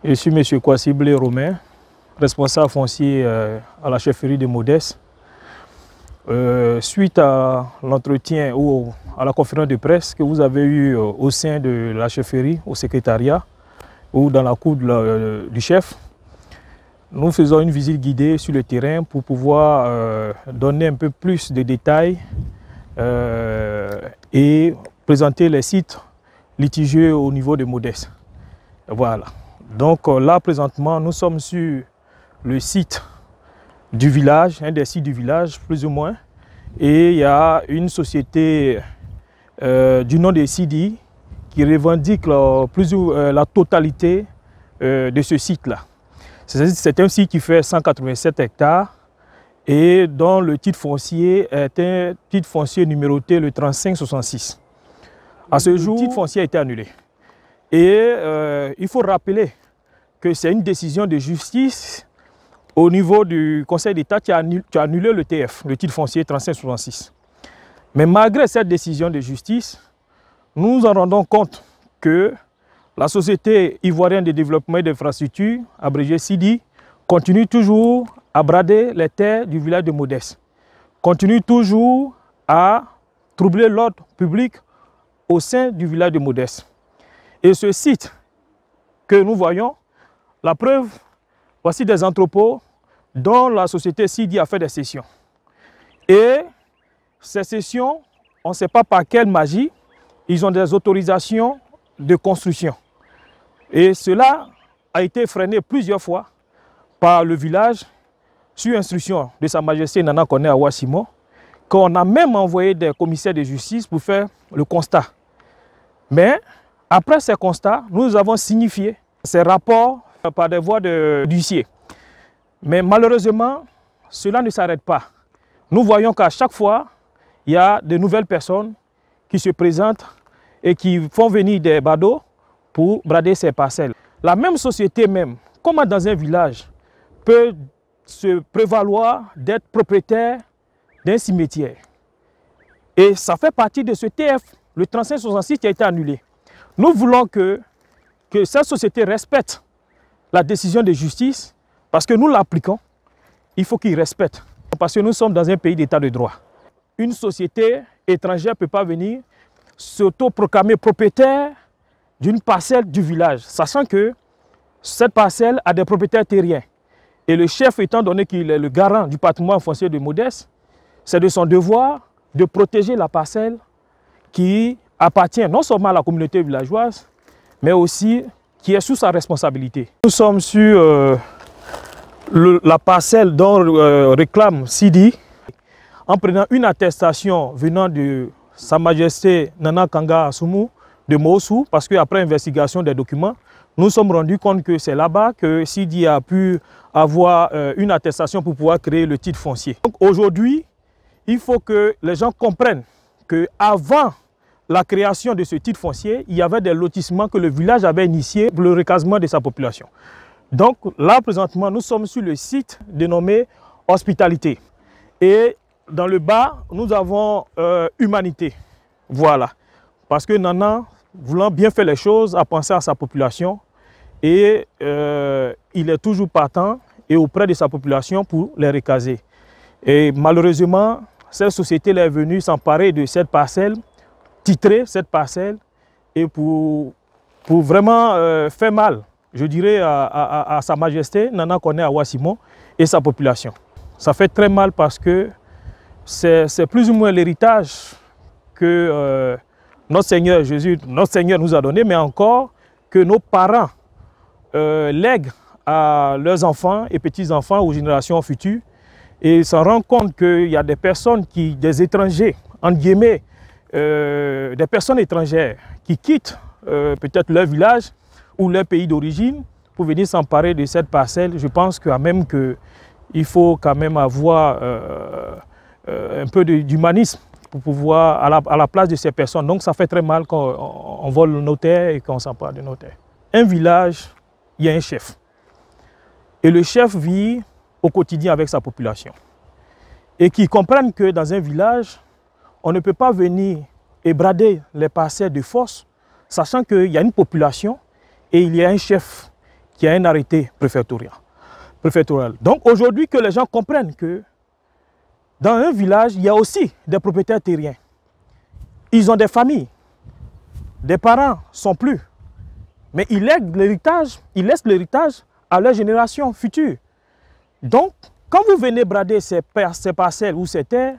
Je suis M. Kwasi Blé Romain, responsable foncier à la chefferie de Modeste. Suite à l'entretien ou à la conférence de presse que vous avez eue au sein de la chefferie, au secrétariat ou dans la cour du chef, nous faisons une visite guidée sur le terrain pour pouvoir donner un peu plus de détails et présenter les sites litigieux au niveau de Modeste. Voilà. Donc là, présentement, nous sommes sur le site du village, un des sites du village, plus ou moins. Et il y a une société du nom de Sidi qui revendique la totalité de ce site-là. C'est un site qui fait 187 hectares et dont le titre foncier est un titre foncier numéroté le 3566. À ce jour, le titre foncier a été annulé. Et il faut rappeler que c'est une décision de justice au niveau du Conseil d'État qui a annulé le TF, le titre foncier 3566. Mais malgré cette décision de justice, nous nous en rendons compte que la Société ivoirienne de développement et d'infrastructures, abrégée SIDI, continue toujours à brader les terres du village de Modeste, continue toujours à troubler l'ordre public au sein du village de Modeste. Et ce site que nous voyons, la preuve, voici des entrepôts dont la société Sidi a fait des cessions. Et ces cessions, on ne sait pas par quelle magie, ils ont des autorisations de construction. Et cela a été freiné plusieurs fois par le village sur instruction de Sa Majesté Nana Koné Awa Simon, qu'on a même envoyé des commissaires de justice pour faire le constat. Mais après ces constats, nous avons signifié ces rapports par des voies d'huissier. Mais malheureusement, cela ne s'arrête pas. Nous voyons qu'à chaque fois, il y a de nouvelles personnes qui se présentent et qui font venir des badauds pour brader ces parcelles. La même société même, comme dans un village, peut se prévaloir d'être propriétaire d'un cimetière. Et ça fait partie de ce TF, le 3566 qui a été annulé. Nous voulons que cette société respecte la décision de justice parce que nous l'appliquons. Il faut qu'ils respectent parce que nous sommes dans un pays d'état de droit. Une société étrangère ne peut pas venir s'autoproclamer propriétaire d'une parcelle du village, sachant que cette parcelle a des propriétaires terriens. Et le chef, étant donné qu'il est le garant du patrimoine foncier de Modeste, c'est de son devoir de protéger la parcelle qui appartient non seulement à la communauté villageoise, mais aussi qui est sous sa responsabilité. Nous sommes sur la parcelle dont réclame Sidi, en prenant une attestation venant de Sa Majesté Nana Kanga Assoumou de Mossou, parce qu'après investigation des documents, nous nous sommes rendus compte que c'est là-bas que Sidi a pu avoir une attestation pour pouvoir créer le titre foncier. Donc aujourd'hui, il faut que les gens comprennent qu'avant la création de ce titre foncier, il y avait des lotissements que le village avait initiés pour le recasement de sa population. Donc là, présentement, nous sommes sur le site dénommé Hospitalité. Et dans le bas, nous avons Humanité. Voilà. Parce que Nana, voulant bien faire les choses, a pensé à sa population et il est toujours partant et auprès de sa population pour les recaser. Et malheureusement, cette société est venue s'emparer de cette parcelle, titrer cette parcelle et pour vraiment faire mal, je dirais, à Sa Majesté Nana Koné Awa Simon et sa population. Ça fait très mal parce que c'est plus ou moins l'héritage que notre Seigneur Jésus, notre Seigneur nous a donné, mais encore que nos parents lèguent à leurs enfants et petits-enfants aux générations futures. Et ils s'en rendent compte qu'il y a des personnes, des étrangers, entre guillemets, des personnes étrangères qui quittent peut-être leur village ou leur pays d'origine pour venir s'emparer de cette parcelle. Je pense quand même qu'il faut quand même avoir un peu d'humanisme pour pouvoir, à la place de ces personnes. Donc ça fait très mal quand on vole nos terres et qu'on s'empare de nos terres. Un village, il y a un chef. Et le chef vit au quotidien avec sa population. Et qui comprennent que dans un village, on ne peut pas venir et brader les parcelles de force, sachant qu'il y a une population et il y a un chef. qu'il y a un arrêté préfectoral. Donc aujourd'hui que les gens comprennent que dans un village, il y a aussi des propriétaires terriens. Ils ont des familles, des parents ne sont plus, mais ils laissent l'héritage à leur génération future. Donc, quand vous venez brader ces parcelles ou ces terres,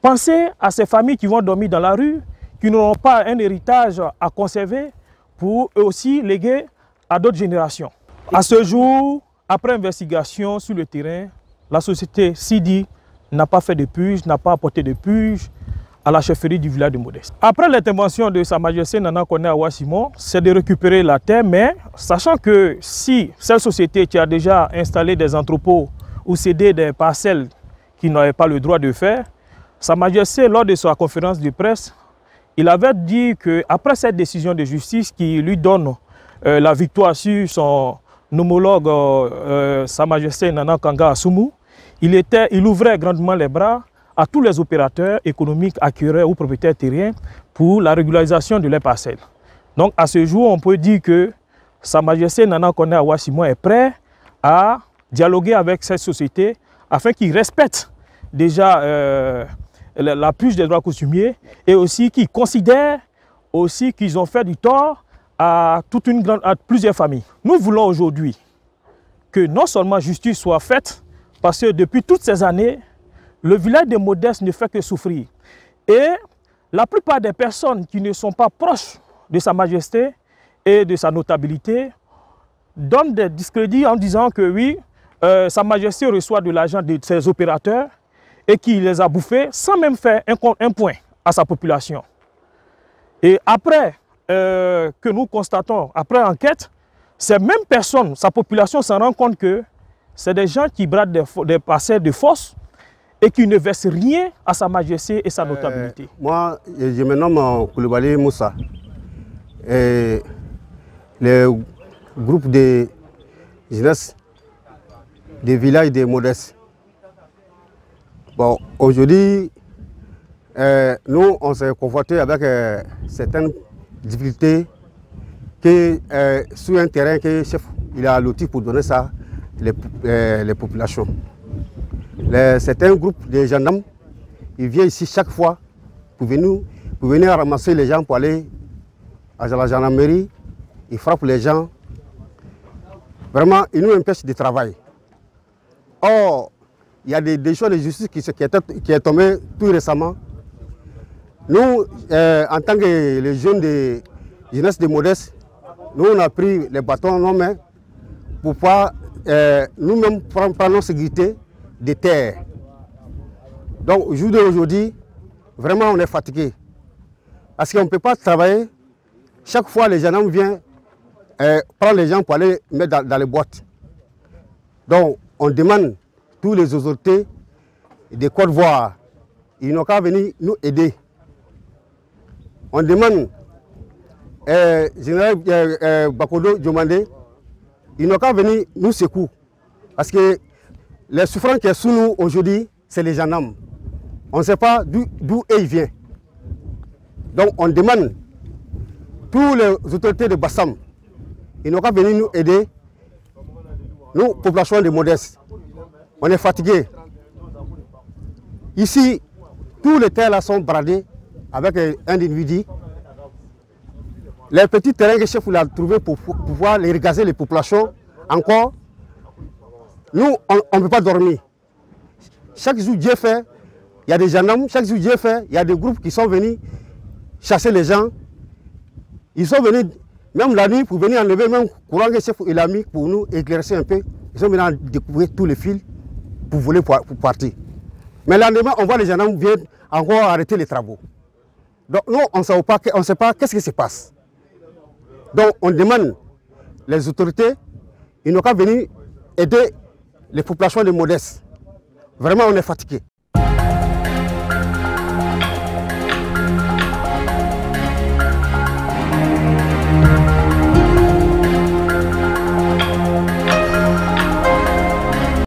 pensez à ces familles qui vont dormir dans la rue, qui n'auront pas un héritage à conserver pour eux aussi léguer à d'autres générations. À ce jour, après investigation sur le terrain, la société Sidi n'a pas fait de purge, n'a pas apporté de purge à la chefferie du village de Modeste. Après l'intervention de Sa Majesté Nana Konné Awa Simon, c'est de récupérer la terre, mais sachant que si cette société qui a déjà installé des entrepôts ou cédé des parcelles qui n'avaient pas le droit de faire, Sa Majesté, lors de sa conférence de presse, il avait dit qu'après cette décision de justice qui lui donne la victoire sur son homologue Sa Majesté Nana Kanga Assoumou, il ouvrait grandement les bras à tous les opérateurs économiques, acquéreurs ou propriétaires terriens pour la régularisation de leurs parcelles. Donc à ce jour, on peut dire que Sa Majesté Nana Konné Awa Simon est prêt à dialoguer avec cette société afin qu'ils respectent déjà la purge des droits coutumiers et aussi qu'ils considèrent aussi qu'ils ont fait du tort à plusieurs familles. Nous voulons aujourd'hui que non seulement justice soit faite, parce que depuis toutes ces années, le village de Modeste ne fait que souffrir. Et la plupart des personnes qui ne sont pas proches de Sa Majesté et de sa notabilité donnent des discrédits en disant que oui, Sa Majesté reçoit de l'argent de ses opérateurs et qu'il les a bouffés sans même faire un point à sa population. Et après que nous constatons, après enquête, ces mêmes personnes, sa population s'en rend compte que c'est des gens qui bradent des parcelles de force et qui ne versent rien à Sa Majesté et sa notabilité. Moi, je me nomme Koulibaly Moussa. Et le groupe de jeunesse des villages de Modeste. Bon, aujourd'hui, nous, on s'est confrontés avec certaines difficultés que, sur un terrain que le chef il a loti pour donner ça les populations. Certains groupes de gendarmes, ils viennent ici chaque fois pour venir ramasser les gens pour aller à la gendarmerie. Ils frappent les gens. Vraiment, ils nous empêchent de travailler. Or, il y a des choses de justice qui est tombée tout récemment. Nous, en tant que les jeunes de jeunesse de Modeste, nous on a pris les bâtons en main pour pouvoir nous-mêmes prendre nos sécurités des terres. Donc, au jour d'aujourd'hui, vraiment on est fatigué. Parce qu'on ne peut pas travailler. Chaque fois, les gendarmes viennent prendre les gens pour aller mettre dans les boîtes. Donc, on demande tous les autorités de Côte d'Ivoire, ils n'ont qu'à venir nous aider. On demande général Bakodo Diomandé, ils n'ont qu'à venir nous secouer. Parce que les souffrants qui sont sous nous aujourd'hui, c'est les gendarmes. On ne sait pas d'où ils viennent. Donc on demande tous les autorités de Bassam, ils n'ont qu'à venir nous aider. Nous, population de Modeste, on est fatigués. Ici, tous les terres là sont bradés avec un individu. Les petits terrains que le chef a trouvés pour pouvoir les regazer les populations, encore, nous, on ne peut pas dormir. Chaque jour, Dieu fait, il y a des gendarmes, chaque jour, Dieu fait, il y a des groupes qui sont venus chasser les gens. Ils sont venus, même la nuit, pour venir enlever même le courant que le chef a mis pour nous éclaircir un peu. Ils sont venus découvrir tous les fils pour voler pour partir. Mais le lendemain, on voit les gendarmes viennent encore arrêter les travaux. Donc nous, on ne sait pas qu'est-ce qui se passe. Donc on demande les autorités, ils n'ont qu'à venir aider les populations de Modeste. Vraiment, on est fatigués.